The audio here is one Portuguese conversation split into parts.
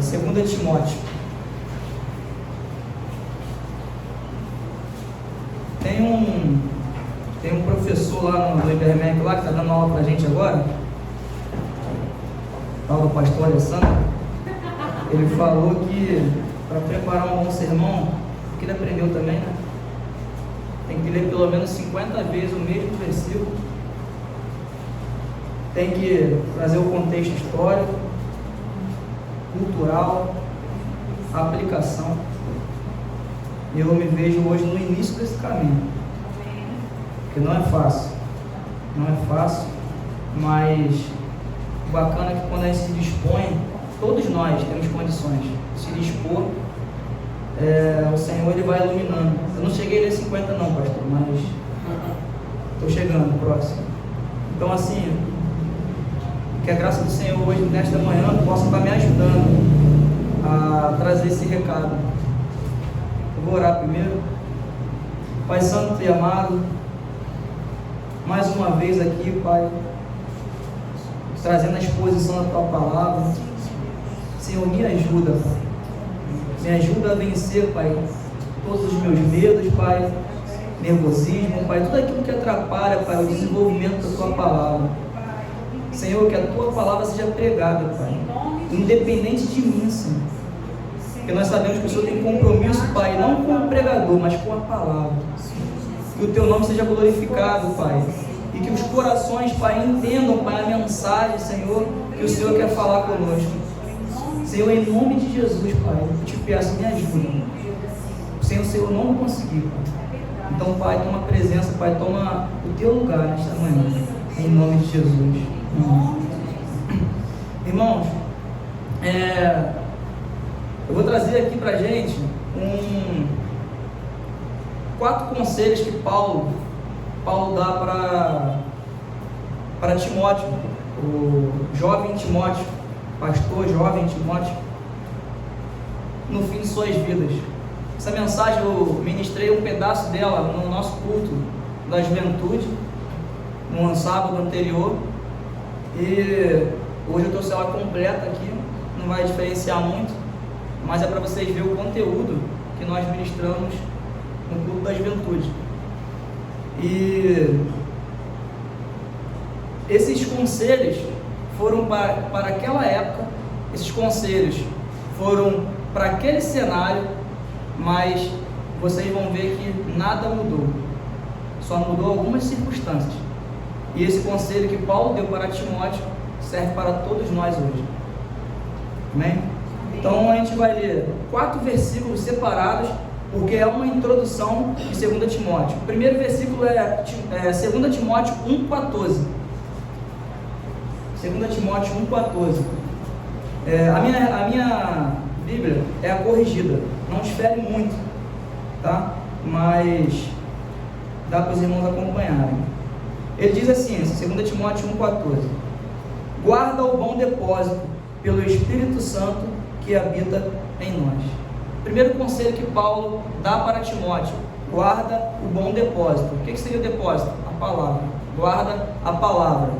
2 Timóteo. Tem um professor lá no Ibermec lá que está dando aula para a gente agora, o pastor Alessandro. Ele falou que para preparar um bom sermão, que ele aprendeu também, né? Tem que ler pelo menos 50 vezes o mesmo versículo, tem que trazer o contexto histórico, cultural, a aplicação. E eu me vejo hoje no início desse caminho, porque não é fácil, mas o bacana é que quando a gente se dispõe, todos nós temos condições de se dispor, o Senhor ele vai iluminando. Eu não cheguei a ler 50 não, pastor, mas estou chegando, próximo. Então assim, que a graça do Senhor hoje, nesta manhã, possa estar me ajudando a trazer esse recado. Eu vou orar primeiro. Pai Santo e amado, mais uma vez aqui, Pai, trazendo a exposição da Tua Palavra. Senhor, me ajuda, Pai. Me ajuda a vencer, Pai, todos os meus medos, Pai, nervosismo, Pai, tudo aquilo que atrapalha, Pai, o desenvolvimento da Tua Palavra. Senhor, que a Tua Palavra seja pregada, Pai, independente de mim, Senhor. Porque nós sabemos que o Senhor tem compromisso, Pai, não com o pregador, mas com a Palavra. Que o Teu nome seja glorificado, Pai. E que os corações, Pai, entendam, Pai, a mensagem, Senhor, que o Senhor quer falar conosco. Senhor, em nome de Jesus, Pai, eu te peço, me ajuda. Sem o Senhor não vou conseguir, Pai. Então, Pai, toma presença, Pai, toma o Teu lugar nesta manhã. Em nome de Jesus. Irmãos, eu vou trazer aqui pra gente 4 conselhos que Paulo dá para Timóteo, o jovem Timóteo, pastor jovem Timóteo, no fim de suas vidas. Essa mensagem eu ministrei um pedaço dela no nosso culto da juventude, no sábado anterior, e hoje eu trouxe ela completa aqui, não vai diferenciar muito, mas é para vocês verem o conteúdo que nós ministramos no culto da juventude. E esses conselhos foram para aquela época, esses conselhos foram para aquele cenário, mas vocês vão ver que nada mudou, só mudou algumas circunstâncias. E esse conselho que Paulo deu para Timóteo serve para todos nós hoje. Amém? Então a gente vai ler 4 versículos separados, porque é uma introdução de 2 Timóteo. O primeiro versículo é 2 Timóteo 1,14. 2 Timóteo 1,14. A minha Bíblia é a corrigida, não difere muito, tá? Mas dá para os irmãos acompanharem. Ele diz assim, 2 Timóteo 1,14: guarda o bom depósito pelo Espírito Santo que habita em nós. Primeiro conselho que Paulo dá para Timóteo: guarda o bom depósito. O que seria o depósito? A palavra. Guarda a palavra.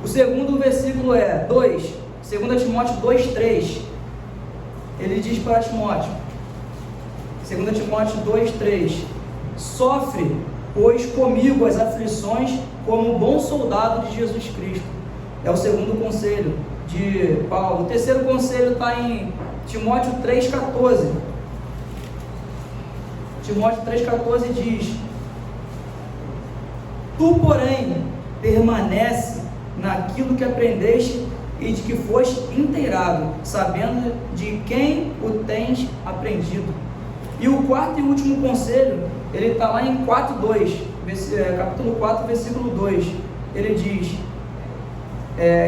O segundo versículo é 2 Timóteo 2,3. Ele diz para Timóteo, 2 Timóteo 2,3: sofre, pois, comigo as aflições como bom soldado de Jesus Cristo. É o segundo conselho de Paulo. O terceiro conselho está em Timóteo 3,14. Timóteo 3,14 diz: tu, porém, permanece naquilo que aprendeste e de que foste inteirado, sabendo de quem o tens aprendido. E o quarto e último conselho, ele está lá em 4,2, capítulo 4, versículo 2. Ele diz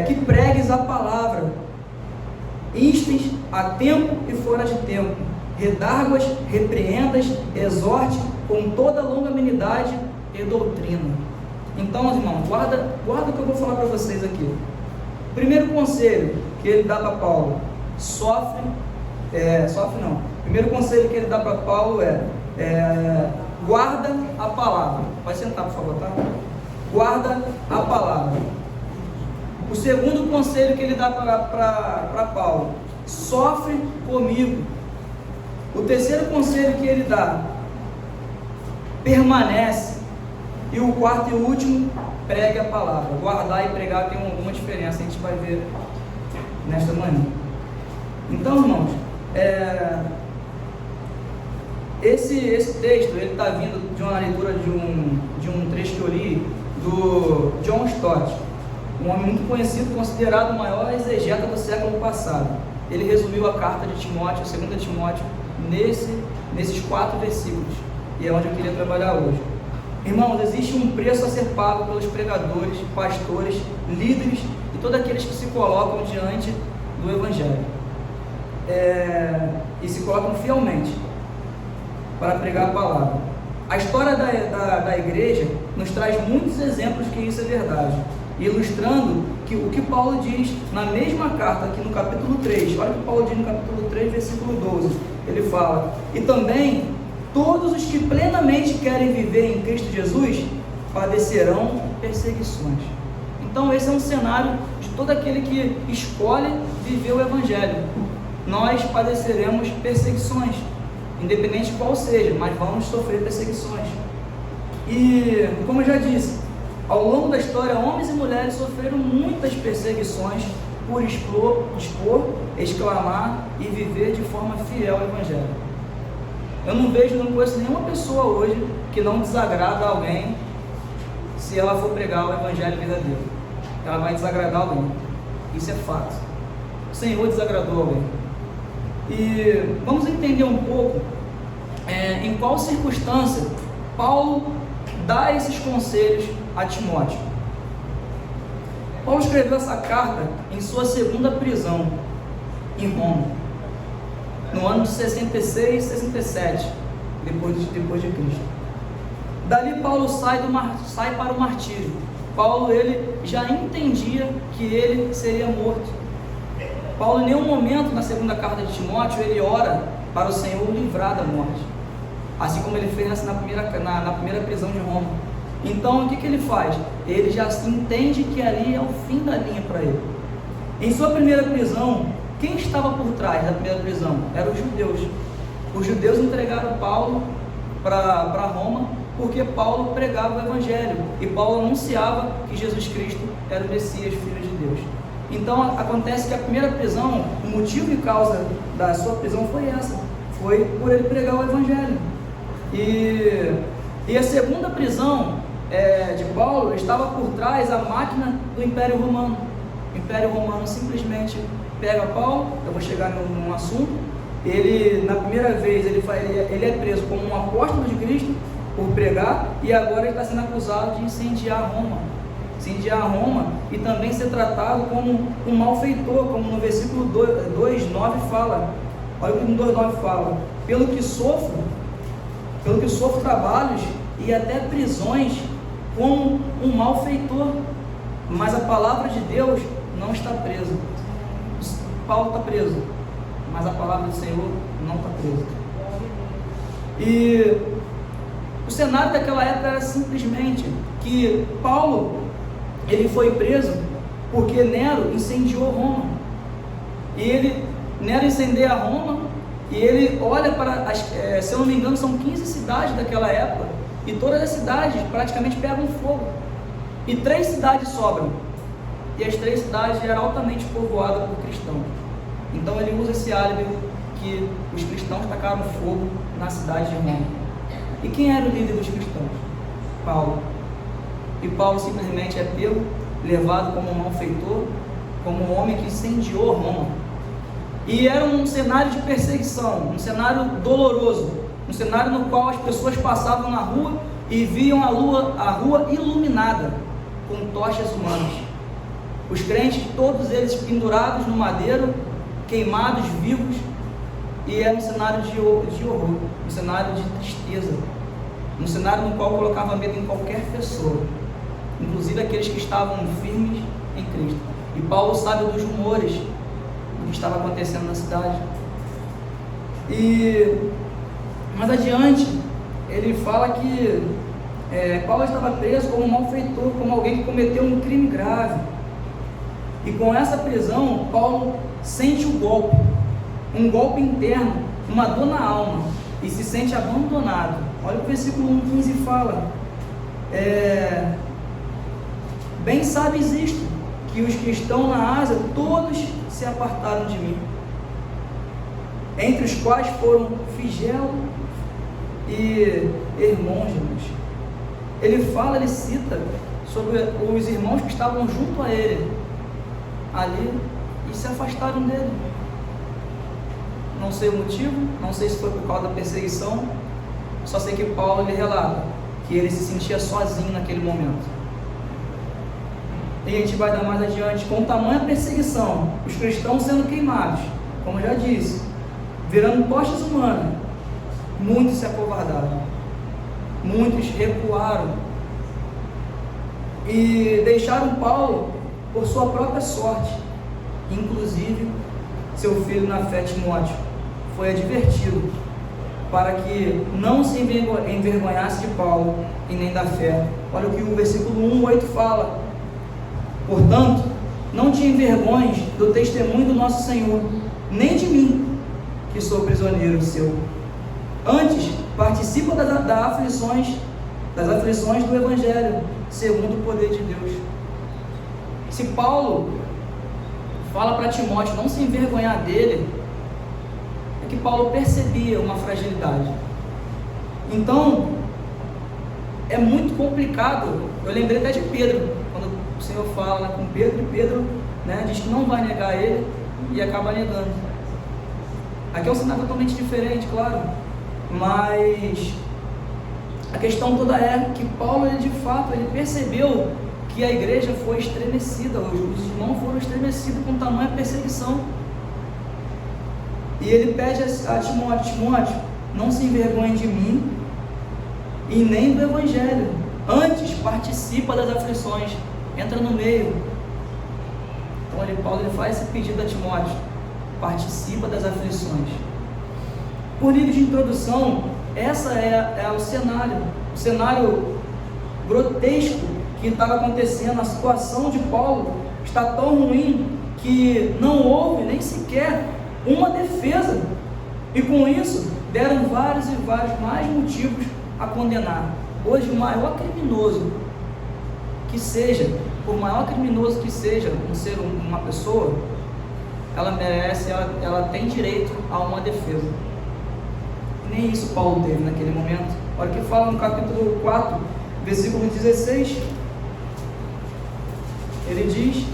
que pregues a palavra, instes a tempo e fora de tempo, redarguas, repreendas, exorte com toda longanimidade e doutrina. Então, irmão, guarda o que eu vou falar para vocês aqui. Primeiro conselho que ele dá para Paulo: primeiro conselho que ele dá para Paulo guarda a palavra. Pode sentar, por favor, tá? Guarda a palavra. O segundo conselho que ele dá para Paulo: sofre comigo. O terceiro conselho que ele dá: permanece. E o quarto e último: pregue a palavra. Guardar e pregar tem alguma diferença, a gente vai ver nesta manhã. Então, irmãos, esse texto ele está vindo de uma leitura de um trecho que eu li do John Stott, um homem muito conhecido, considerado o maior exegeta do século passado. Ele resumiu a carta de Timóteo, 2 Timóteo, nesses 4 versículos, e é onde eu queria trabalhar hoje. Irmãos, existe um preço a ser pago pelos pregadores, pastores, líderes e todos aqueles que se colocam diante do Evangelho e se colocam fielmente para pregar a palavra. A história da igreja nos traz muitos exemplos que isso é verdade, ilustrando que o que Paulo diz na mesma carta, aqui no capítulo 3, olha o que Paulo diz no capítulo 3, versículo 12, ele fala: e também todos os que plenamente querem viver em Cristo Jesus padecerão perseguições. Então esse é um cenário de todo aquele que escolhe viver o Evangelho. Nós padeceremos perseguições, independente de qual seja, mas vamos sofrer perseguições. E, como eu já disse, ao longo da história, homens e mulheres sofreram muitas perseguições por expor, exclamar e viver de forma fiel ao Evangelho. Eu não conheço nenhuma pessoa hoje que não desagrada alguém se ela for pregar o Evangelho verdadeiro. Ela vai desagradar alguém. Isso é fato. O Senhor desagradou alguém. E vamos entender um pouco em qual circunstância Paulo dá esses conselhos a Timóteo. Paulo escreveu essa carta em sua segunda prisão em Roma, no ano de 66, 67, depois de Cristo. Dali Paulo sai para o martírio. Paulo ele já entendia que ele seria morto. Paulo em nenhum momento na segunda carta de Timóteo ele ora para o Senhor o livrar da morte, assim como ele fez na primeira prisão de Roma. Então o que ele faz? Ele já entende que ali é o fim da linha para ele. Em sua primeira prisão, quem estava por trás da primeira prisão? Eram os judeus. Os judeus entregaram Paulo para Roma porque Paulo pregava o Evangelho e Paulo anunciava que Jesus Cristo era o Messias, Filho de Deus. Então acontece que a primeira prisão, o motivo e causa da sua prisão foi essa, foi por ele pregar o Evangelho. E a segunda prisão de Paulo estava por trás a máquina do Império Romano. O Império Romano simplesmente pega Paulo, eu vou chegar num assunto, ele na primeira vez ele é preso como um apóstolo de Cristo por pregar, e agora ele está sendo acusado de incendiar Roma. Incendiar Roma e também ser tratado como um malfeitor, como no versículo 2:9 fala. Olha o que no 2:9 fala: pelo que sofro trabalhos e até prisões como um malfeitor, mas a palavra de Deus não está presa. Paulo está preso, mas a palavra do Senhor não está presa. E o cenário daquela época era simplesmente que Paulo ele foi preso porque Nero incendiou Roma. E Nero incendeia Roma e ele olha para, se eu não me engano, são 15 cidades daquela época, e todas as cidades praticamente pegam fogo, e 3 cidades sobram, e as 3 cidades eram altamente povoadas por cristãos. Então ele usa esse álibi que os cristãos tacaram fogo na cidade de Roma. E quem era o líder dos cristãos? Paulo. E Paulo simplesmente é pego, levado como um malfeitor, como um homem que incendiou Roma. E era um cenário de perseguição, um cenário doloroso, um cenário no qual as pessoas passavam na rua e viam a rua iluminada com tochas humanas. Os crentes, todos eles pendurados no madeiro, queimados vivos, e era um cenário de horror, um cenário de tristeza, um cenário no qual colocava medo em qualquer pessoa, inclusive aqueles que estavam firmes em Cristo. E Paulo sabe dos rumores do que estava acontecendo na cidade. E mais adiante ele fala que Paulo estava preso como um malfeitor, como alguém que cometeu um crime grave. E com essa prisão, Paulo sente o golpe, um golpe interno, uma dor na alma, e se sente abandonado. Olha o versículo 1:15 fala: bem sabes isto, que os que estão na Ásia, todos se apartaram de mim, entre os quais foram Figelo e Hermógenes. Ele cita sobre os irmãos que estavam junto a ele ali e se afastaram dele. Não sei o motivo, não sei se foi por causa da perseguição, só sei que Paulo ele relata que ele se sentia sozinho naquele momento. E a gente vai dar mais adiante, com tamanha perseguição, os cristãos sendo queimados, como eu já disse, virando postes humanas, muitos se acovardaram, muitos recuaram e deixaram Paulo por sua própria sorte. Inclusive, seu filho na fé, Timóteo, foi advertido para que não se envergonhasse de Paulo e nem da fé. Olha o que o versículo 1:8 fala: portanto, não te envergonhes do testemunho do nosso Senhor, nem de mim, que sou prisioneiro seu. Antes, participa das aflições do Evangelho, segundo o poder de Deus. Se Paulo fala para Timóteo não se envergonhar dele, é que Paulo percebia uma fragilidade. Então, é muito complicado. Eu lembrei até de Pedro, quando o Senhor fala com Pedro, e Pedro diz que não vai negar ele e acaba negando. Aqui é um cenário totalmente diferente, claro, mas a questão toda é que Paulo, ele de fato, ele percebeu que a igreja foi estremecida, os irmãos foram estremecidos com tamanha perseguição. E ele pede a Timóteo, não se envergonhe de mim e nem do Evangelho. Antes, participa das aflições, entra no meio. Então Paulo ele faz esse pedido a Timóteo: participa das aflições. Por nível de introdução, essa é o cenário grotesco que estava acontecendo. A situação de Paulo está tão ruim que não houve nem sequer uma defesa, e com isso deram vários e vários mais motivos a condenar. Hoje, o maior criminoso que seja, por maior criminoso que seja uma pessoa, ela merece, ela tem direito a uma defesa. Nem isso Paulo teve naquele momento. Olha o que fala no capítulo 4, versículo 16. Ele diz: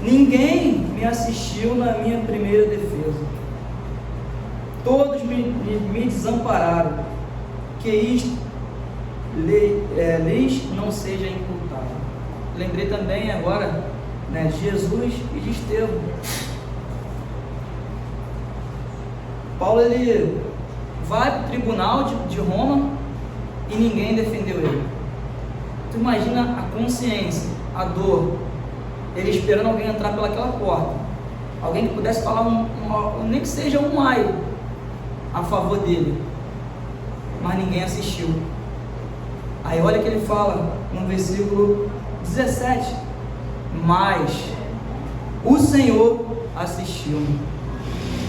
ninguém me assistiu na minha primeira defesa, todos me desampararam, que isto lhes não seja imputado. Lembrei também agora de Jesus e de Estevão. Paulo ele vai para o tribunal de Roma e ninguém defendeu ele. Tu imagina a consciência, a dor, ele esperando alguém entrar pelaquela porta, alguém que pudesse falar nem que seja um ai a favor dele, mas ninguém assistiu. Aí olha que ele fala no versículo 17: mas o Senhor assistiu-me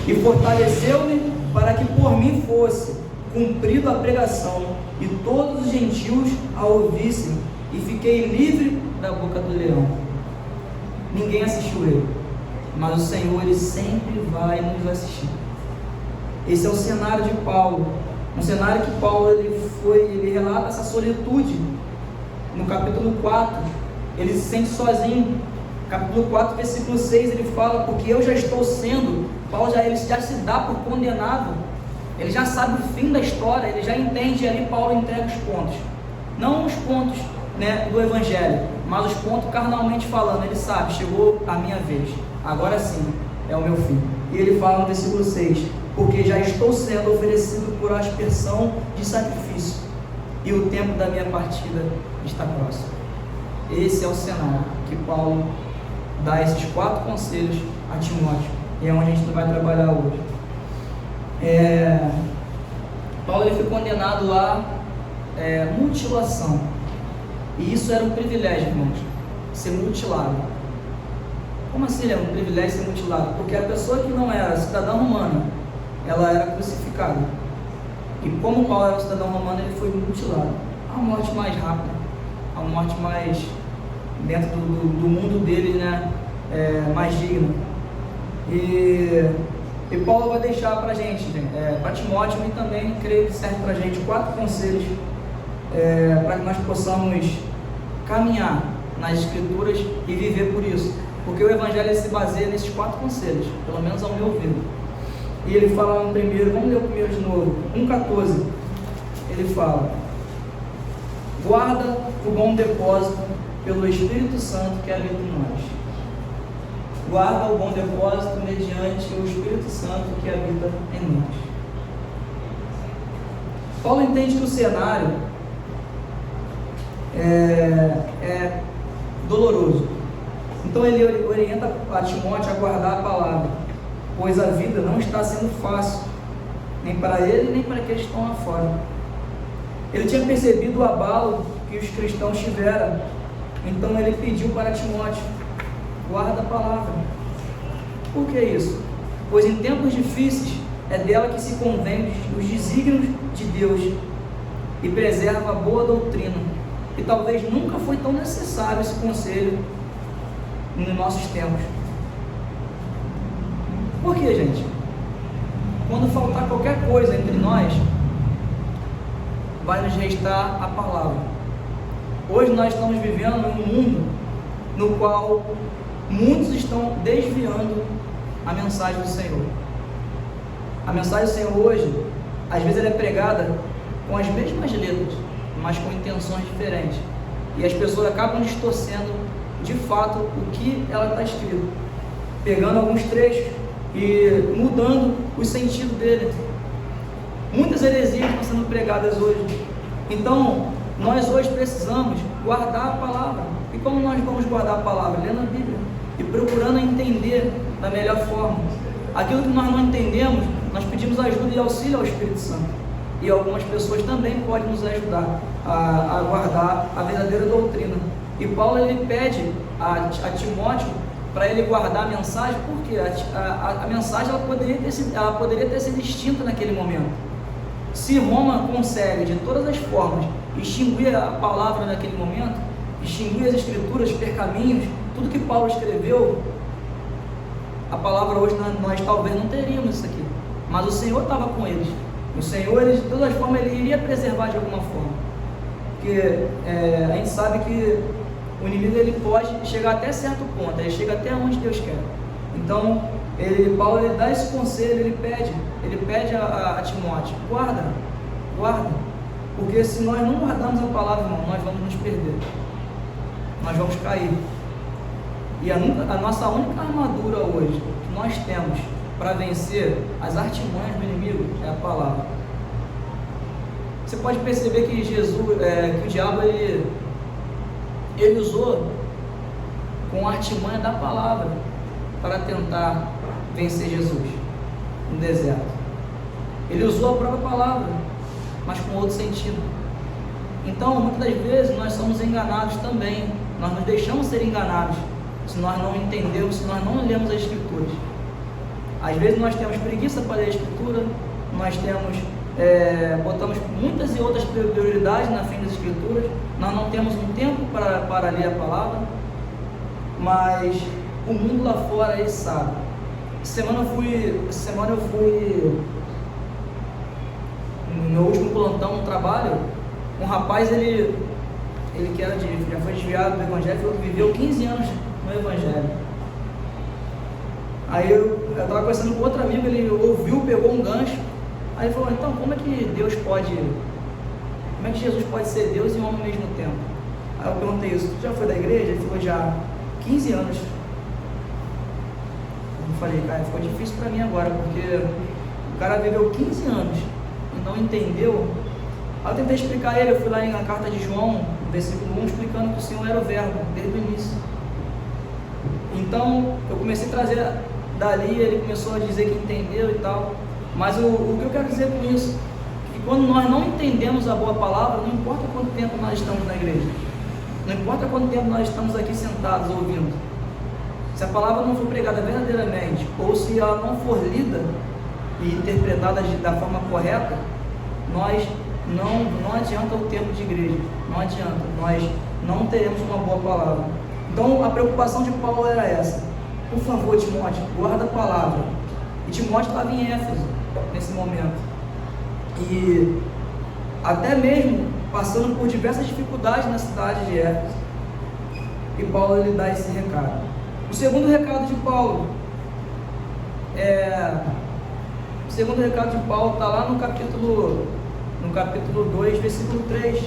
e fortaleceu-me para que por mim fosse cumprido a pregação e todos os gentios a ouvissem, e fiquei livre da boca do leão. Ninguém assistiu ele, mas o Senhor ele sempre vai nos assistir. Esse é o cenário de Paulo, um cenário que Paulo ele relata essa solitude. No capítulo 4 ele se sente sozinho. Capítulo 4, versículo 6, ele fala: porque eu já estou sendo, Paulo ele já se dá por condenado, ele já sabe o fim da história, ele já entende. Ali Paulo entrega os pontos, não os pontos do Evangelho, mas os pontos carnalmente falando. Ele sabe, chegou a minha vez, agora sim é o meu fim. E ele fala no versículo 6: porque já estou sendo oferecido por aspersão de sacrifício, e o tempo da minha partida está próximo. Esse é o cenário que Paulo dá esses 4 conselhos a Timóteo, e é onde a gente vai trabalhar hoje. Paulo ele foi condenado a mutilação, e isso era um privilégio, irmãos, ser mutilado. Como assim é um privilégio ser mutilado? Porque a pessoa que não era cidadã romana, ela era crucificada. E como Paulo era um cidadão romano, ele foi mutilado. A morte mais rápida, a morte mais dentro do mundo dele, né, mais digna. E Paulo vai deixar para a gente, para Timóteo, e também creio que serve para a gente 4 conselhos para que nós possamos caminhar nas Escrituras e viver por isso. Porque o Evangelho se baseia nesses 4 conselhos, pelo menos ao meu ver. E ele fala no primeiro, vamos ler o primeiro de novo, 1,14. Ele fala: guarda o bom depósito pelo Espírito Santo que habita em nós. Guarda o bom depósito mediante o Espírito Santo que habita em nós. Paulo entende que o cenário é doloroso. Então ele orienta a Timóteo a guardar a palavra, pois a vida não está sendo fácil, nem para ele, nem para aqueles que estão lá fora. Ele tinha percebido o abalo que os cristãos tiveram, então ele pediu para Timóteo: guarda a palavra. Por que isso? Pois em tempos difíceis é dela que se convém os desígnios de Deus e preserva a boa doutrina. E talvez nunca foi tão necessário esse conselho nos nossos tempos. Por que, gente? Quando faltar qualquer coisa entre nós, vai nos restar a palavra. Hoje nós estamos vivendo em um mundo no qual muitos estão desviando a mensagem do Senhor. A mensagem do Senhor hoje, às vezes ela é pregada com as mesmas letras, mas com intenções diferentes. E as pessoas acabam distorcendo de fato o que ela está escrito, pegando alguns trechos e mudando o sentido dele. Muitas heresias estão sendo pregadas hoje. Então, nós hoje precisamos guardar a palavra. E como nós vamos guardar a palavra? Lendo a Bíblia e procurando entender da melhor forma. Aquilo que nós não entendemos, nós pedimos ajuda e auxílio ao Espírito Santo. E algumas pessoas também podem nos ajudar a guardar a verdadeira doutrina. E Paulo ele pede a Timóteo para ele guardar a mensagem, porque a mensagem ela poderia ter sido extinta naquele momento. Se Roma consegue de todas as formas extinguir a palavra naquele momento, extinguir as escrituras, pergaminhos, tudo que Paulo escreveu, a palavra hoje nós talvez não teríamos isso aqui. Mas o Senhor estava com eles. O Senhor, de todas as formas, ele iria preservar de alguma forma. Porque a gente sabe que o inimigo ele pode chegar até certo ponto, ele chega até onde Deus quer. Então, Paulo ele dá esse conselho, ele pede a Timóteo: guarda. Porque se nós não guardarmos a palavra, irmão, nós vamos nos perder. Nós vamos cair. E a nossa única armadura hoje que nós temos para vencer as artimanhas do inimigo é a palavra. Você pode perceber que que o diabo ele usou com a artimanha da palavra para tentar vencer Jesus no deserto. Ele usou a própria palavra, mas com outro sentido. Então, muitas das vezes nós somos enganados também. Nós nos deixamos ser enganados se nós não entendemos, se nós não lemos as Escrituras. Às vezes nós temos preguiça para ler a Escritura, nós botamos muitas e outras prioridades na frente das Escrituras, nós não temos um tempo para ler a palavra, mas o mundo lá fora ele sabe. Essa semana eu fui no meu último plantão no trabalho, um rapaz ele que já foi desviado do Evangelho, viveu 15 anos no Evangelho. Aí eu estava conversando com outro amigo, ele ouviu, pegou um gancho, aí ele falou: então como é que Jesus pode ser Deus e homem ao mesmo tempo? Aí eu perguntei isso: tu já foi da igreja? Ele falou: já 15 anos. Eu falei: cara, ficou difícil para mim agora, porque o cara viveu 15 anos e não entendeu. Aí eu tentei explicar ele, eu fui lá na carta de João, no versículo 1, explicando que o Senhor era o verbo, desde o início. Então, eu comecei a trazer dali, ele começou a dizer que entendeu e tal. Mas o que eu quero dizer com isso? Que quando nós não entendemos a boa palavra, não importa quanto tempo nós estamos na igreja, não importa quanto tempo nós estamos aqui sentados ouvindo, Se a palavra não for pregada verdadeiramente, ou se ela não for lida e interpretada da forma correta, não adianta o tempo de igreja, não adianta, nós não teremos uma boa palavra. Então a preocupação de Paulo era essa: por favor, Timóteo, guarda a palavra. E Timóteo estava em Éfeso nesse momento, e até mesmo passando por diversas dificuldades na cidade de Éfeso, e Paulo lhe dá esse recado. O segundo recado de Paulo está lá no capítulo 2, versículo 3.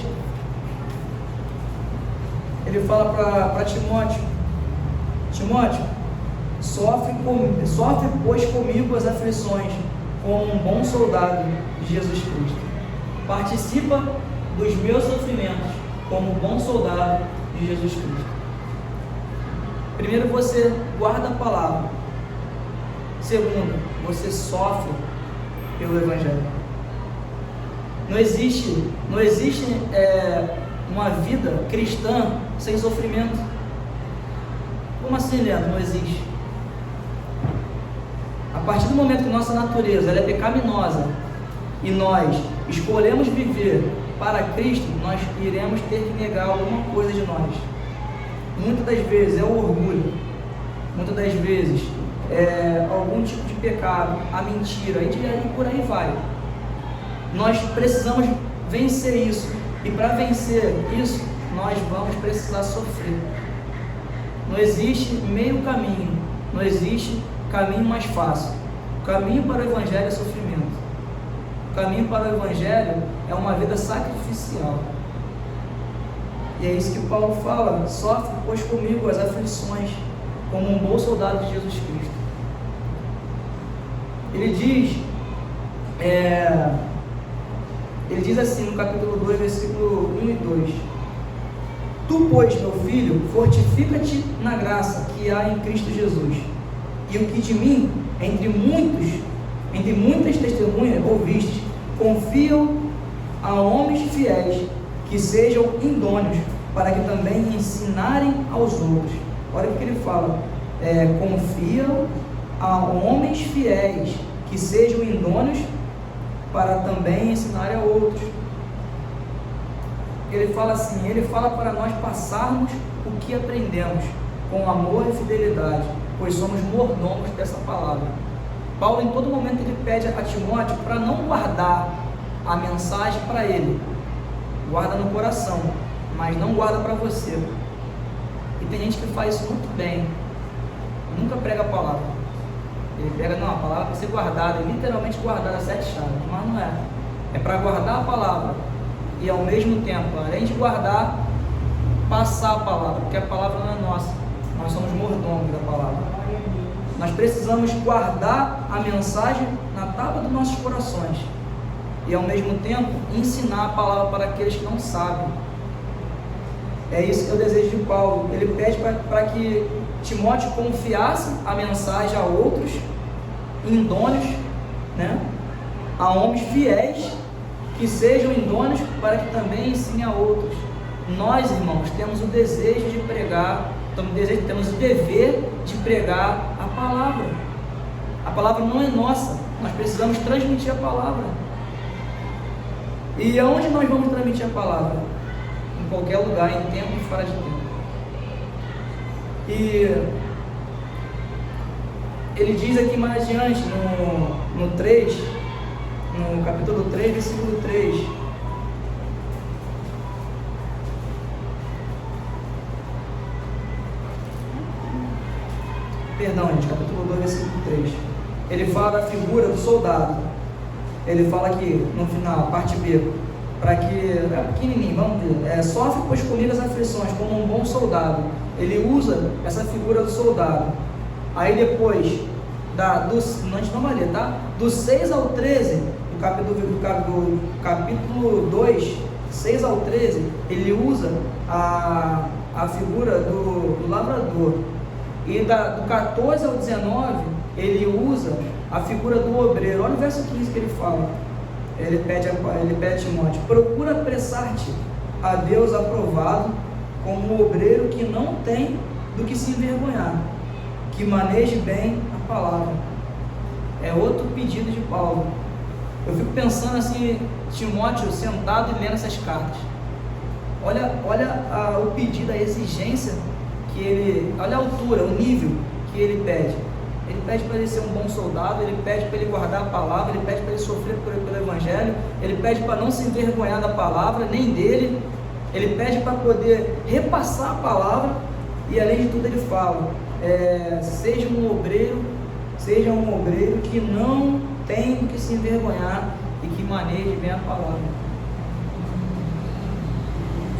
Ele fala para Timóteo: Timóteo, sofre pois comigo as aflições, como um bom soldado de Jesus Cristo. Participa dos meus sofrimentos, como um bom soldado de Jesus Cristo. Primeiro, você guarda a palavra. Segundo, você sofre pelo Evangelho. Não existe uma vida cristã sem sofrimento. Como assim, Leandro? Não existe. A partir do momento que nossa natureza ela é pecaminosa e nós escolhemos viver para Cristo, nós iremos ter que negar alguma coisa de nós. Muitas das vezes é o orgulho, muitas das vezes é algum tipo de pecado, a mentira, e por aí vai. Nós precisamos vencer isso, e para vencer isso, nós vamos precisar sofrer. Não existe meio caminho, não existe caminho mais fácil. O caminho para o Evangelho é sofrimento. O caminho para o Evangelho é uma vida sacrificial. E é isso que Paulo fala: sofre, pois, comigo as aflições, como um bom soldado de Jesus Cristo. Ele diz assim no capítulo 2, versículo 1 e 2: Tu, pois, meu filho, fortifica-te na graça que há em Cristo Jesus. E o que de mim, entre muitas testemunhas ouviste, confiam a homens fiéis, que sejam idôneos, para que também ensinarem aos outros. Olha o que ele fala: confiam a homens fiéis, que sejam idôneos, para também ensinarem a outros. Ele fala assim, ele fala para nós passarmos o que aprendemos, com amor e fidelidade, pois somos mordomos dessa palavra. Paulo, em todo momento, ele pede a Timóteo para não guardar a mensagem para ele. Guarda no coração, mas não guarda para você. E tem gente que faz isso muito bem, nunca prega a palavra. Ele pega, não, a palavra tem que ser guardada, literalmente guardada, 7 chaves, mas não é. É para guardar a palavra e ao mesmo tempo, além de guardar, passar a palavra, porque a palavra não é nossa, nós somos mordomos da palavra. Nós precisamos guardar a mensagem na tábua dos nossos corações e ao mesmo tempo ensinar a palavra para aqueles que não sabem. É isso que é o desejo de Paulo. Ele pede para que Timóteo confiasse a mensagem a outros, idôneos, né? A homens fiéis, que sejam idôneos, para que também ensine a outros. Nós, irmãos, temos o desejo de pregar, temos o dever de pregar a palavra. A palavra não é nossa, nós precisamos transmitir a palavra. E aonde nós vamos transmitir a palavra? Em qualquer lugar, em tempo e fora de tempo. E ele diz aqui mais adiante, no 3, no capítulo 3, versículo 3: Perdão, gente, capítulo 2, versículo 3. Ele fala da figura do soldado. Ele fala aqui, no final, parte B, para que, pequenininho, vamos ver, sofre, pois, comigo as aflições, como um bom soldado. Ele usa essa figura do soldado. Aí depois, a gente não vai ler, tá? Do 6 ao 13, do capítulo 2, 6 ao 13, ele usa a figura do lavrador. E do 14 ao 19, ele usa a figura do obreiro. Olha o verso 15 que ele fala. Ele pede a Timóteo: procura apressar-te a Deus aprovado, como um obreiro que não tem do que se envergonhar, que maneje bem a palavra. É outro pedido de Paulo. Eu fico pensando assim, Timóteo sentado e lendo essas cartas. Olha o pedido, a exigência que ele, olha a altura, o nível que ele pede. Ele pede para ele ser um bom soldado, ele pede para ele guardar a palavra, ele pede para ele sofrer pelo Evangelho, ele pede para não se envergonhar da palavra, nem dele, ele pede para poder repassar a palavra, e além de tudo ele fala, seja um obreiro que não tem que se envergonhar e que maneje bem a palavra.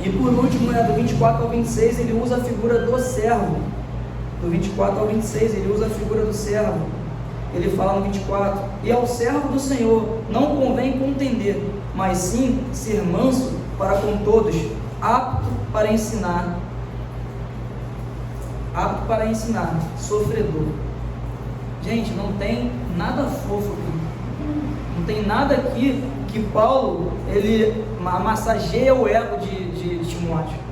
E por último, do 24 ao 26, ele usa a figura do servo. Do 24 ao 26, ele usa a figura do servo. Ele fala no 24: e ao servo do Senhor não convém contender, mas sim ser manso para com todos, apto para ensinar, sofredor. Gente, não tem nada fofo aqui, não tem nada aqui que Paulo, ele massageia o ego de Timóteo.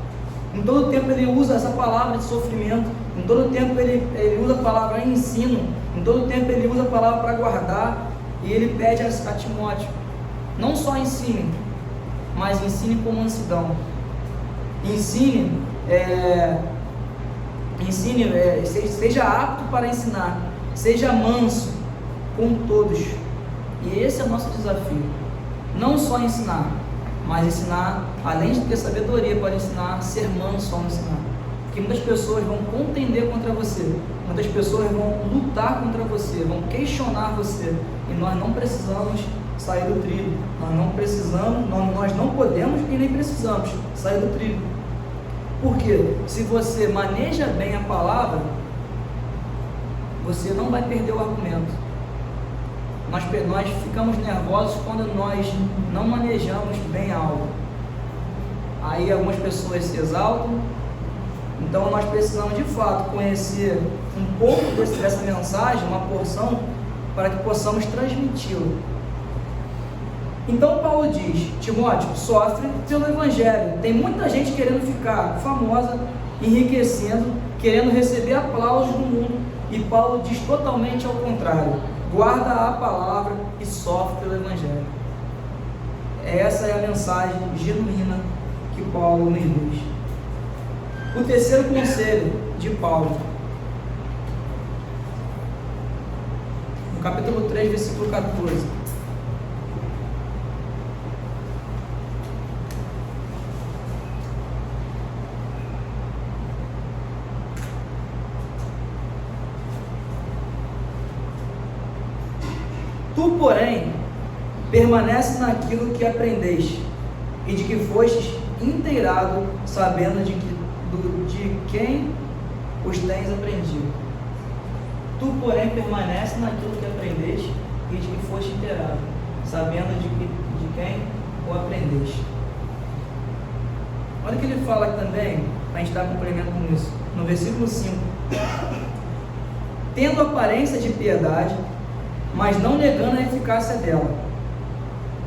Em todo tempo ele usa essa palavra de sofrimento, em todo tempo ele usa a palavra ensino, em todo tempo ele usa a palavra para guardar, e ele pede a Timóteo, não só ensine, mas ensine com mansidão, seja apto para ensinar, seja manso com todos. E esse é o nosso desafio, não só ensinar, mas ensinar, além de ter sabedoria para ensinar, ser manso ao ensinar. Porque muitas pessoas vão contender contra você, muitas pessoas vão lutar contra você, vão questionar você, e nós não precisamos sair do trilho, nós não podemos e nem precisamos sair do trilho. Porque se você maneja bem a palavra, você não vai perder o argumento. Nós ficamos nervosos quando nós não manejamos bem algo. Aí algumas pessoas se exaltam. Então nós precisamos de fato conhecer um pouco dessa mensagem, uma porção, para que possamos transmiti-la. Então Paulo diz: Timóteo, sofre pelo Evangelho. Tem muita gente querendo ficar famosa, enriquecendo, querendo receber aplausos do mundo, e Paulo diz totalmente ao contrário: guarda a palavra e sofre pelo Evangelho. Essa é a mensagem genuína que Paulo nos diz. O terceiro conselho de Paulo, no capítulo 3, versículo 14. Tu, porém, permanece naquilo que aprendeste e de que fostes inteirado, sabendo de quem os tens aprendido. Tu, porém, permanece naquilo que aprendeste e de que foste inteirado, sabendo de quem o aprendeste. Olha o que ele fala aqui também, para a gente dar cumprimento com isso. No versículo 5: tendo aparência de piedade, mas não negando a eficácia dela,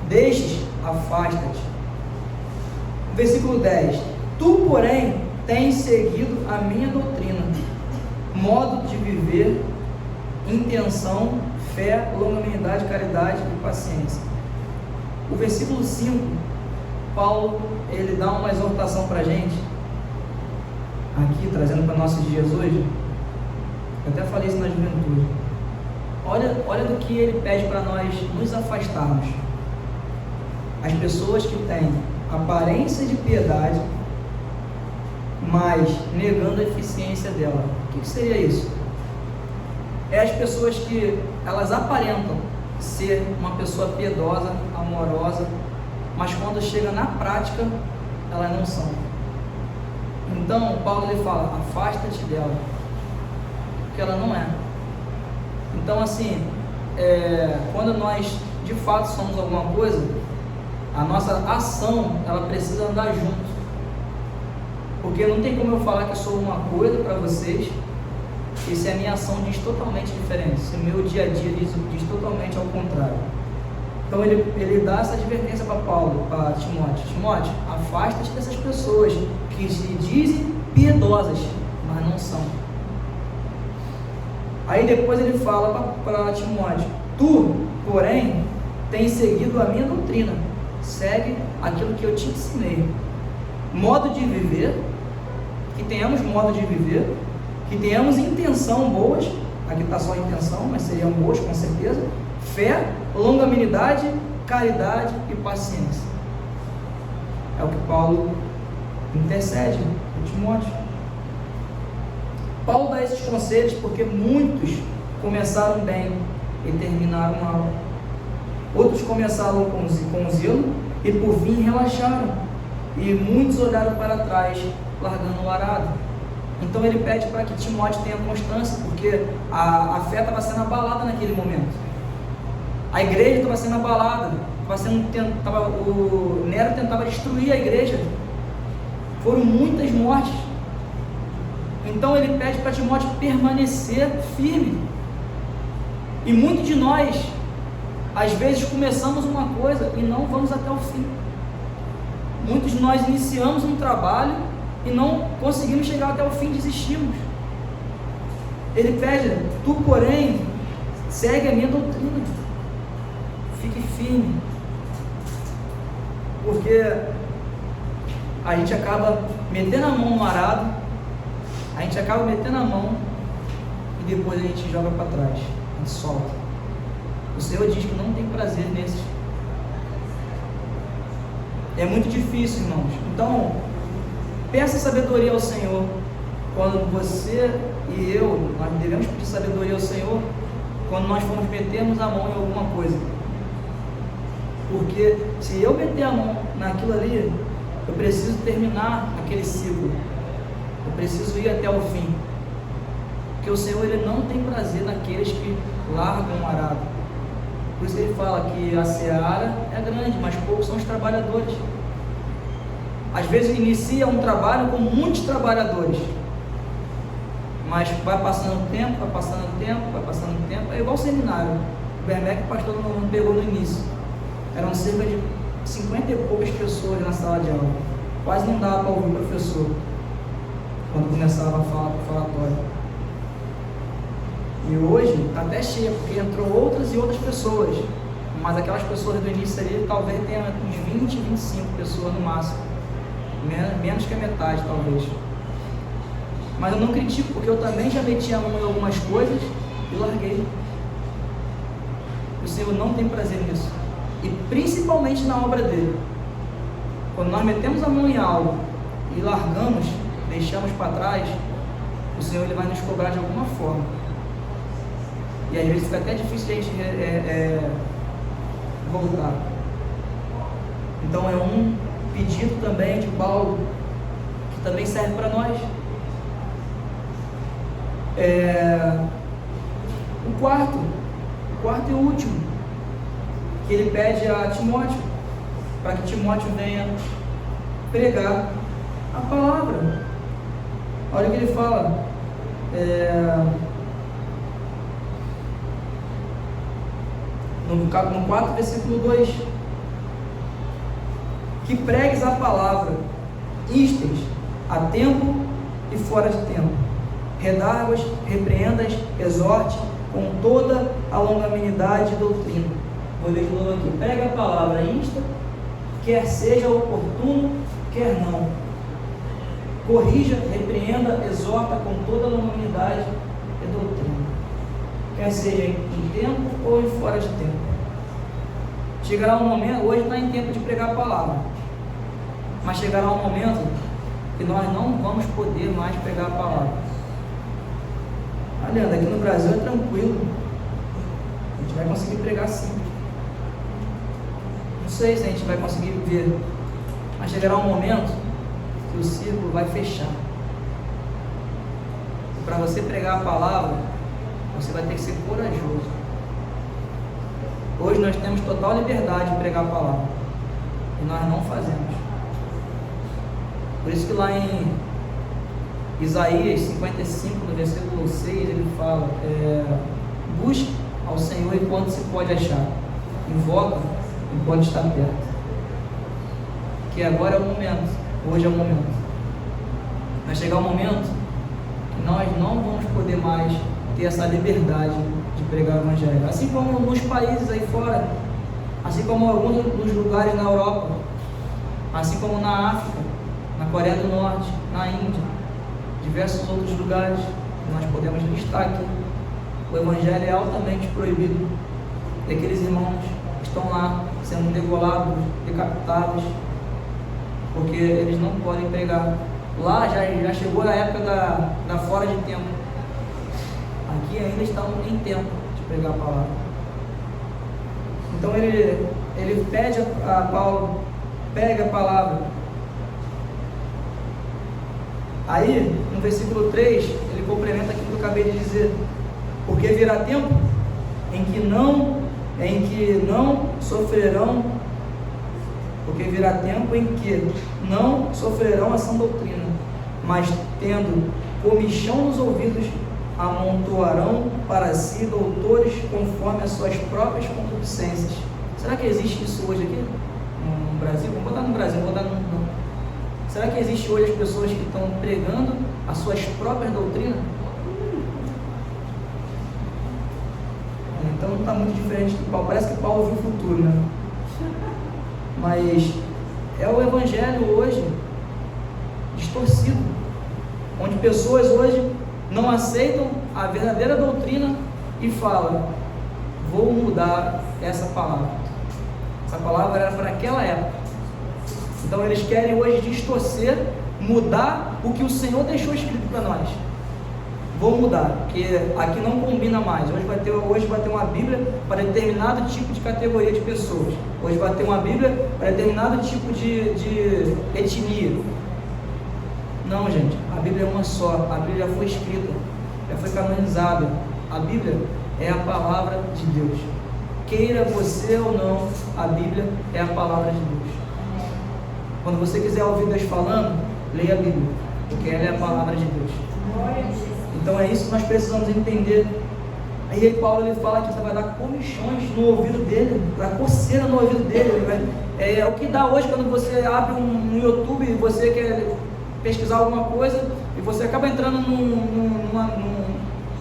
destes, afasta-te. Versículo 10: tu, porém, tens seguido a minha doutrina, modo de viver, intenção, fé, longanimidade, caridade e paciência. O versículo 5, Paulo, ele dá uma exortação para a gente, aqui, trazendo para nossos dias hoje. Eu até falei isso na juventude. Olha do que ele pede para nós nos afastarmos. As pessoas que têm aparência de piedade, mas negando a eficiência dela. O que seria isso? É as pessoas que elas aparentam ser uma pessoa piedosa, amorosa, mas quando chega na prática, elas não são. Então, Paulo ele fala: afasta-te dela, porque ela não é. Então, assim, quando nós de fato somos alguma coisa, a nossa ação, ela precisa andar junto. Porque não tem como eu falar que eu sou uma coisa para vocês, e se a minha ação diz totalmente diferente, se o meu dia a dia diz totalmente ao contrário. Então ele dá essa advertência para Paulo, para Timóteo: Timóteo, afasta-te dessas pessoas que se dizem piedosas, mas não são. Aí depois ele fala para Timóteo: tu, porém, tens seguido a minha doutrina, segue aquilo que eu te ensinei, modo de viver, que tenhamos modo de viver, que tenhamos intenção boas, aqui está só intenção, mas seriam boas com certeza, fé, longanimidade, caridade e paciência. É o que Paulo intercede por Timóteo. Paulo dá esses conselhos porque muitos começaram bem e terminaram mal. Outros começaram com zelo e por fim relaxaram. E muitos olharam para trás, largando o arado. Então ele pede para que Timóteo tenha constância, porque a fé estava sendo abalada naquele momento. A igreja estava sendo abalada, o Nero tentava destruir a igreja. Foram muitas mortes. Então ele pede para Timóteo permanecer firme. E muitos de nós, às vezes, começamos uma coisa e não vamos até o fim. Muitos de nós iniciamos um trabalho e não conseguimos chegar até o fim, desistimos. Ele pede: tu, porém, segue a minha doutrina, fique firme, porque a gente acaba metendo a mão no arado, a gente acaba metendo a mão e depois a gente joga para trás, a gente solta. O Senhor diz que não tem prazer nesses. É muito difícil, irmãos. Então, peça sabedoria ao Senhor. Quando você e eu, nós devemos pedir sabedoria ao Senhor quando nós formos metermos a mão em alguma coisa. Porque se eu meter a mão naquilo ali, eu preciso terminar aquele ciclo. Eu preciso ir até o fim. Porque o Senhor, Ele não tem prazer naqueles que largam o arado. Por isso ele fala que a seara é grande, mas poucos são os trabalhadores. Às vezes inicia um trabalho com muitos trabalhadores, mas vai passando o tempo, vai passando o tempo, vai passando o tempo. É igual o seminário. O Bermec, o pastor não pegou no início. Eram cerca de 50 e poucas pessoas na sala de aula. Quase não dava para ouvir o professor quando começava a falar o falatório. E hoje está até cheio, porque entrou outras e outras pessoas. Mas aquelas pessoas do início ali, talvez tenha uns 20, 25 pessoas no máximo. Menos que a metade, talvez. Mas eu não critico, porque eu também já meti a mão em algumas coisas e larguei. O Senhor não tem prazer nisso. E principalmente na obra dele. Quando nós metemos a mão em algo e largamos, deixamos para trás, o Senhor, Ele vai nos cobrar de alguma forma. E às vezes fica até difícil a gente voltar. Então é um pedido também de Paulo, que também serve para nós. O quarto e último, que ele pede a Timóteo, para que Timóteo venha pregar a palavra. Olha o que ele fala. No 4, versículo 2: que pregues a palavra, instes a tempo e fora de tempo, redarguas, repreendas, exorte com toda a longanimidade e doutrina. Vou ler de novo aqui: prega a palavra, insta, quer seja oportuno, quer não, corrija, repreenda, exorta com toda a longanimidade e doutrina, quer seja em tempo ou em fora de tempo. Chegará um momento, hoje está em tempo de pregar a palavra, mas chegará um momento que nós não vamos poder mais pregar a palavra. Olha, aqui no Brasil é tranquilo, a gente vai conseguir pregar sim. Não sei se a gente vai conseguir viver, mas chegará um momento que o círculo vai fechar. E para você pregar a palavra, você vai ter que ser corajoso. Hoje nós temos total liberdade de pregar a palavra, e nós não fazemos. Por isso que lá em Isaías 55, no versículo 6, ele fala: busque ao Senhor enquanto se pode achar, invoca enquanto está perto. Que agora é o momento, hoje é o momento. Vai chegar um momento que nós não vamos poder mais ter essa liberdade de pregar o Evangelho. Assim como nos países aí fora, assim como alguns dos lugares na Europa, assim como na África, na Coreia do Norte, na Índia, diversos outros lugares que nós podemos listar aqui. O Evangelho é altamente proibido. E aqueles irmãos estão lá sendo degolados, decapitados, porque eles não podem pregar. Lá já chegou a época da fora de tempo. Aqui ainda estão em tempo de pregar a palavra. Então ele pede a Paulo, pega a palavra. Aí, no versículo 3, ele complementa aquilo que eu acabei de dizer. Porque virá tempo em que não sofrerão, porque virá tempo em que não sofrerão a sã doutrina, mas tendo comichão nos ouvidos, amontoarão para si doutores conforme as suas próprias concupiscências. Será que existe isso hoje aqui no Brasil? Vamos botar no Brasil, vamos botar no... Será que existe hoje as pessoas que estão pregando as suas próprias doutrinas? Então não está muito diferente de Paulo. Parece que Paulo viu o futuro, né? Mas é o Evangelho hoje distorcido, onde pessoas hoje não aceitam a verdadeira doutrina e falam: vou mudar essa palavra. Essa palavra era para aquela época. Então eles querem hoje distorcer, mudar o que o Senhor deixou escrito para nós. Vou mudar, porque aqui não combina mais. Hoje vai ter uma Bíblia para determinado tipo de categoria de pessoas. Hoje vai ter uma Bíblia para determinado tipo de etnia. Não, gente, a Bíblia é uma só. A Bíblia já foi escrita, já foi canonizada. A Bíblia é a palavra de Deus. Queira você ou não, a Bíblia é a palavra de Deus. Quando você quiser ouvir Deus falando, leia a Bíblia, porque ela é a palavra de Deus. Então é isso que nós precisamos entender. Aí Paulo ele fala que você vai dar comichões no ouvido dele, dar coceira no ouvido dele. É o que dá hoje quando você abre um YouTube e você quer pesquisar alguma coisa e você acaba entrando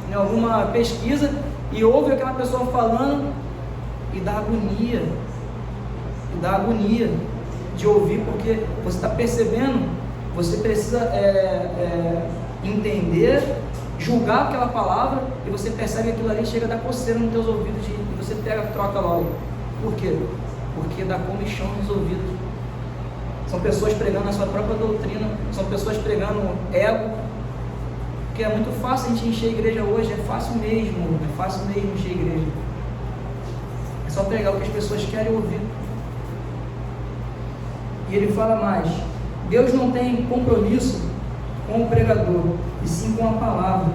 em alguma pesquisa e ouve aquela pessoa falando e dá agonia de ouvir, porque você está percebendo, você precisa entender, julgar aquela palavra, e você percebe aquilo ali, chega a dar coceira nos teus ouvidos e você pega, troca logo. Por quê? Porque dá comichão nos ouvidos. São pessoas pregando a sua própria doutrina, são pessoas pregando ego, porque é muito fácil a gente encher a igreja hoje, é fácil mesmo encher a igreja. É só pregar o que as pessoas querem ouvir. E ele fala mais: Deus não tem compromisso com o pregador, e sim com a palavra.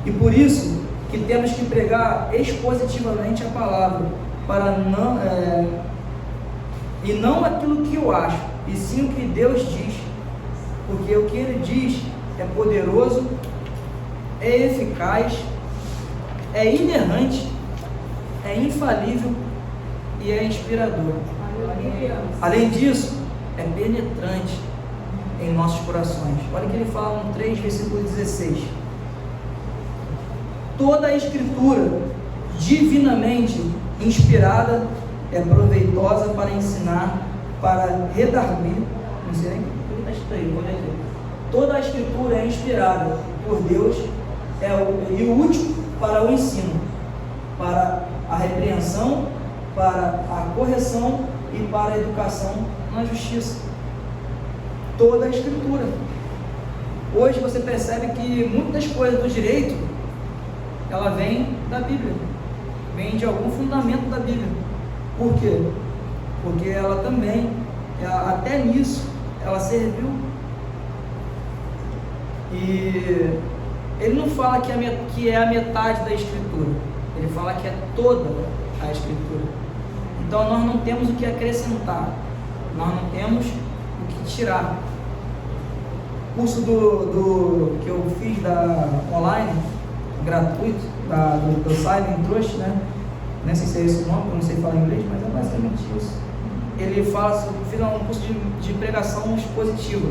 E por isso que temos que pregar expositivamente a palavra, para e não aquilo que eu acho, e sim o que Deus diz, porque o que Ele diz é poderoso, é eficaz, é inerrante, é infalível e é inspirador. Além disso, é penetrante em nossos corações. Olha o que ele fala no 3, versículo 16. Toda a Escritura, divinamente inspirada, é proveitosa para ensinar, para redarguir. Não sei nem o que está escrito, pode ler. Toda a Escritura é inspirada por Deus e útil para o ensino, para a repreensão, para a correção e para a educação na justiça. Toda a Escritura. Hoje você percebe que muitas coisas do direito, ela vem da Bíblia, vem de algum fundamento da Bíblia. Por quê? Porque ela também, até nisso, ela serviu. E ele não fala que é a metade da Escritura, ele fala que é toda a Escritura. Então nós não temos o que acrescentar, nós não temos o que tirar. O curso que eu fiz online, gratuito, do Simon Trust, né? Nem sei se é esse o nome, eu não sei falar inglês, mas é basicamente isso. Ele fiz um curso de pregação expositiva.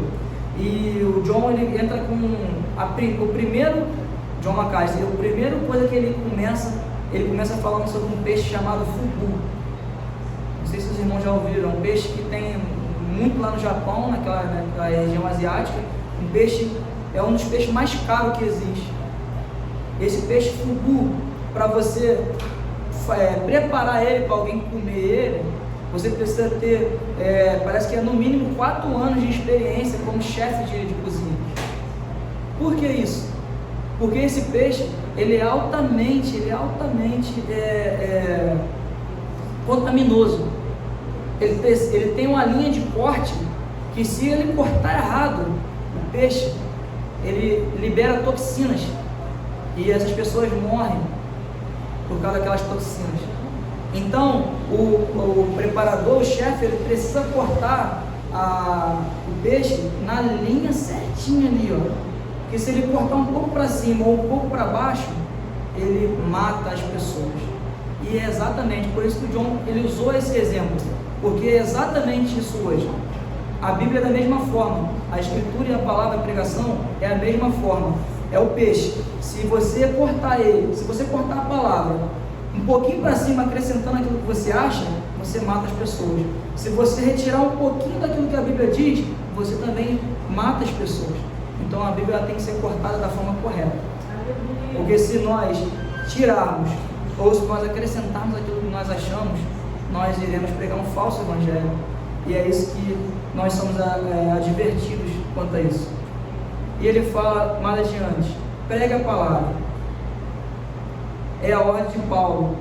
E o John, ele entra com o John MacArthur, a primeira coisa que ele começa falando sobre um peixe chamado fugu. Não sei se os irmãos já ouviram, é um peixe que tem muito lá no Japão, naquela região asiática. Um peixe, é um dos peixes mais caros que existe. Esse peixe fugu, para você preparar ele para alguém comer ele, você precisa ter, parece que é no mínimo 4 anos de experiência como chefe de cozinha. Por que isso? Porque esse peixe, ele é altamente contaminoso. Ele tem uma linha de corte que, se ele cortar errado o peixe, ele libera toxinas e essas pessoas morrem por causa daquelas toxinas. Então o preparador, o chefe, ele precisa cortar o peixe na linha certinha ali, ó. Porque se ele cortar um pouco para cima ou um pouco para baixo, ele mata as pessoas. E é exatamente por isso que o John ele usou esse exemplo, porque é exatamente isso hoje. A Bíblia é da mesma forma, a Escritura e a palavra, a pregação é a mesma forma. É o peixe. Se você cortar ele, se você cortar a palavra um pouquinho para cima, acrescentando aquilo que você acha, você mata as pessoas. Se você retirar um pouquinho daquilo que a Bíblia diz, você também mata as pessoas. Então a Bíblia tem que ser cortada da forma correta. Porque se nós tirarmos, ou se nós acrescentarmos aquilo que nós achamos, nós iremos pregar um falso evangelho. E é isso que nós somos advertidos quanto a isso. E ele fala mais adiante: pregue a palavra. É a ordem de Paulo,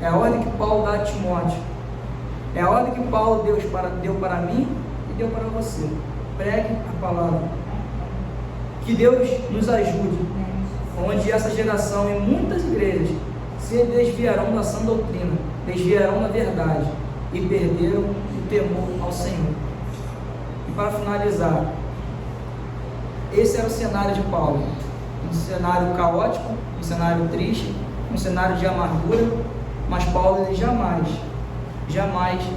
é a ordem que Paulo dá a Timóteo, é a ordem que Paulo deu para mim e deu para você. Pregue a palavra. Que Deus nos ajude, onde essa geração e muitas igrejas se desviarão da sã doutrina, desviarão da verdade e perderam o temor ao Senhor. E para finalizar, esse era o cenário de Paulo, um cenário caótico, um cenário triste, um cenário de amargura, mas Paulo ele jamais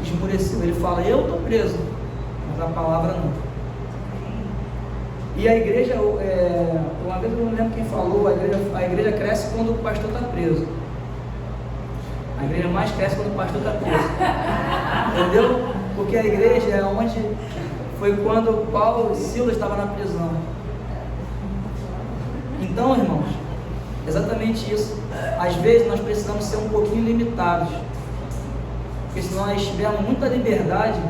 esmureceu. Ele fala: eu estou preso, mas a palavra não. E a igreja, uma vez eu não lembro quem falou, a igreja cresce quando o pastor está preso. A igreja mais cresce quando o pastor está preso. Entendeu? Porque a igreja é onde foi quando Paulo e Silas estavam na prisão. Então, irmãos, exatamente isso. Às vezes nós precisamos ser um pouquinho limitados. Porque se nós tivermos muita liberdade,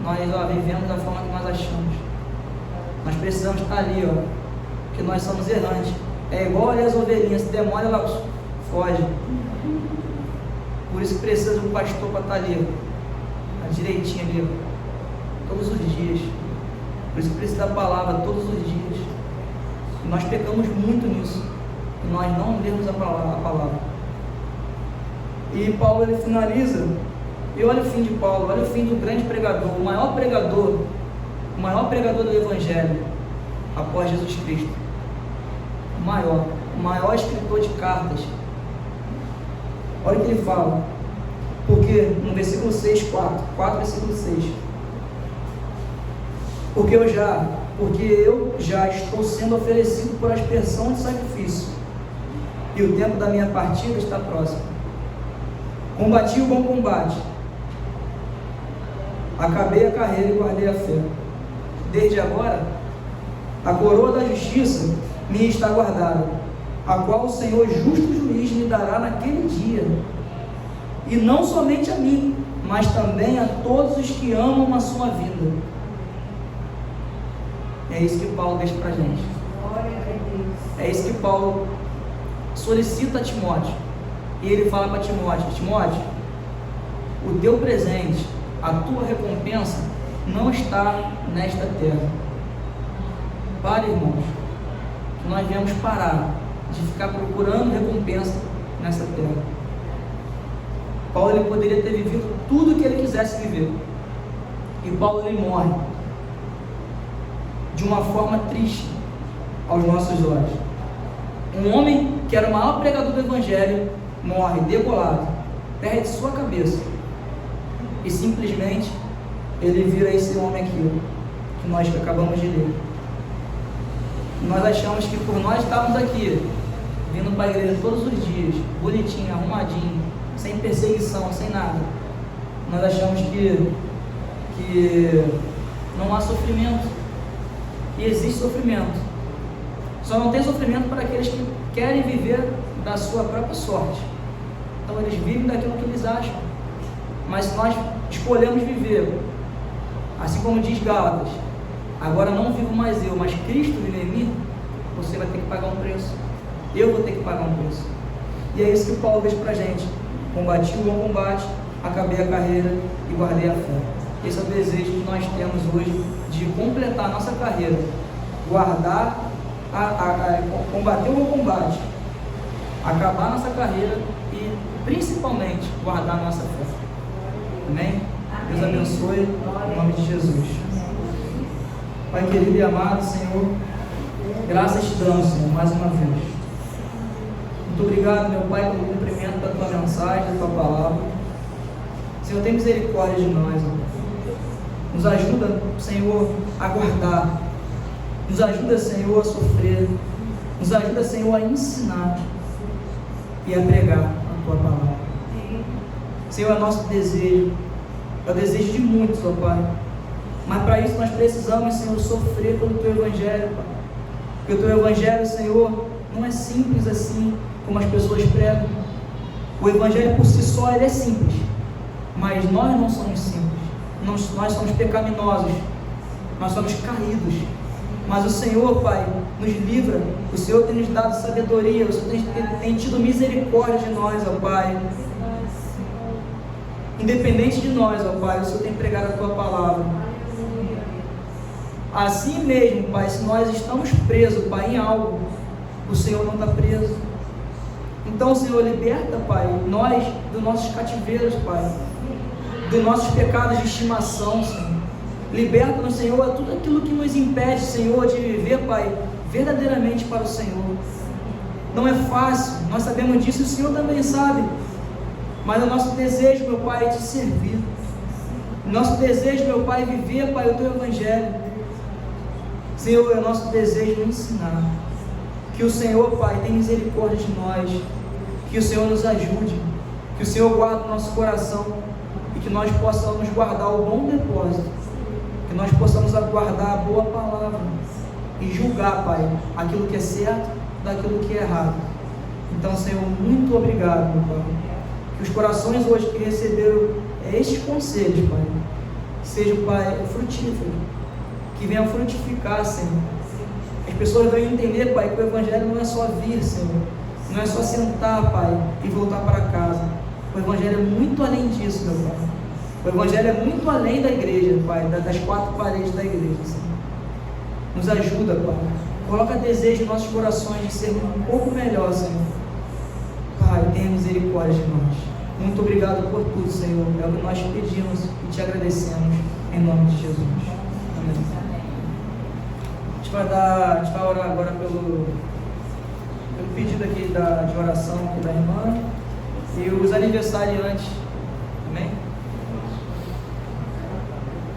nós vivemos da forma que nós achamos. Nós precisamos estar ali, ó, porque nós somos errantes. É igual ali as ovelhinhas, se demora ela foge. Por isso que precisa de um pastor para estar ali, ó, direitinho ali, ó, todos os dias. Por isso que precisa da palavra todos os dias. E nós pecamos muito nisso, e nós não lemos a palavra. E Paulo ele finaliza, e olha o fim de Paulo, olha o fim do grande pregador, o maior pregador do Evangelho após Jesus Cristo, o maior escritor de cartas. Olha o que ele fala, porque no versículo 6, 4 versículo 6, porque eu já estou sendo oferecido por aspersão de sacrifício, e o tempo da minha partida está próximo. Combati o bom combate, acabei a carreira e guardei a fé. Desde agora, a coroa da justiça me está guardada, a qual o Senhor justo juiz me dará naquele dia, e não somente a mim, mas também a todos os que amam a sua vinda. É isso que Paulo deixa para a gente. É isso que Paulo solicita a Timóteo. E ele fala para Timóteo: Timóteo, o teu presente, a tua recompensa não está nesta terra. Pare, irmãos, que nós viemos parar de ficar procurando recompensa nessa terra. Paulo ele poderia ter vivido tudo o que ele quisesse viver, e Paulo ele morre de uma forma triste aos nossos olhos. Um homem que era o maior pregador do Evangelho morre degolado, perde sua cabeça, e simplesmente ele vira esse homem aqui que nós acabamos de ler. Nós achamos que por nós estarmos aqui, vindo para a igreja todos os dias, bonitinho, arrumadinho, sem perseguição, sem nada, nós achamos que não há sofrimento. E existe sofrimento. Só não tem sofrimento para aqueles que querem viver da sua própria sorte. Então eles vivem daquilo que eles acham. Mas se nós escolhemos viver, assim como diz Gálatas, agora não vivo mais eu, mas Cristo vive em mim, você vai ter que pagar um preço. Eu vou ter que pagar um preço. E é isso que Paulo diz para a gente: combati o bom combate, acabei a carreira e guardei a fé. Esse é o desejo que nós temos hoje, de completar a nossa carreira, guardar, combater o bom combate, acabar a nossa carreira e principalmente guardar a nossa fé. Amém? Deus abençoe, em nome de Jesus. Pai querido e amado, Senhor, graças te damos, Senhor, mais uma vez. Muito obrigado, meu Pai, pelo cumprimento da tua mensagem, da tua palavra. Senhor, tem misericórdia de nós, ó. Nos ajuda, Senhor, a guardar. Nos ajuda, Senhor, a sofrer. Nos ajuda, Senhor, a ensinar e a pregar a tua palavra. Senhor, é nosso desejo. É o desejo de muitos, ó Pai. Mas para isso nós precisamos, Senhor, sofrer pelo teu evangelho, Pai. Porque o teu evangelho, Senhor, não é simples assim como as pessoas pregam. O evangelho por si só ele é simples, mas nós não somos simples. Nós somos pecaminosos, nós somos caídos, mas o Senhor, Pai, nos livra. O Senhor tem nos dado sabedoria, o Senhor tem tido misericórdia de nós, ó Pai. Independente de nós, ó Pai, o Senhor tem pregado a tua palavra. Assim mesmo, Pai, se nós estamos presos, Pai, em algo, o Senhor não está preso. Então, Senhor, liberta, Pai, nós dos nossos cativeiros, Pai, dos nossos pecados de estimação, Senhor. Liberta-nos, Senhor, a tudo aquilo que nos impede, Senhor, de viver, Pai, verdadeiramente para o Senhor. Não é fácil, nós sabemos disso, o Senhor também sabe. Mas o nosso desejo, meu Pai, é te servir. O nosso desejo, meu Pai, é viver, Pai, o teu evangelho. Senhor, é o nosso desejo ensinar. Que o Senhor, Pai, tenha misericórdia de nós. Que o Senhor nos ajude. Que o Senhor guarde o nosso coração. E que nós possamos guardar o bom depósito. Que nós possamos aguardar a boa palavra. E julgar, Pai, aquilo que é certo daquilo que é errado. Então, Senhor, muito obrigado, meu Pai. Que os corações hoje que receberam estes conselhos, Pai, sejam, Pai, frutíferos. Que venham frutificar, Senhor. As pessoas venham entender, Pai, que o Evangelho não é só vir, Senhor. Não é só sentar, Pai, e voltar para casa. O Evangelho é muito além disso, meu Pai. O Evangelho é muito além da igreja, Pai, das quatro paredes da igreja, Senhor. Nos ajuda, Pai. Coloca desejo em nossos corações de ser um pouco melhor, Senhor. Pai, tenha misericórdia de nós. Muito obrigado por tudo, Senhor. É o que nós pedimos e te agradecemos, em nome de Jesus. Amém. A gente vai orar agora pelo pedido aqui de oração aqui da irmã e os aniversariantes. Amém?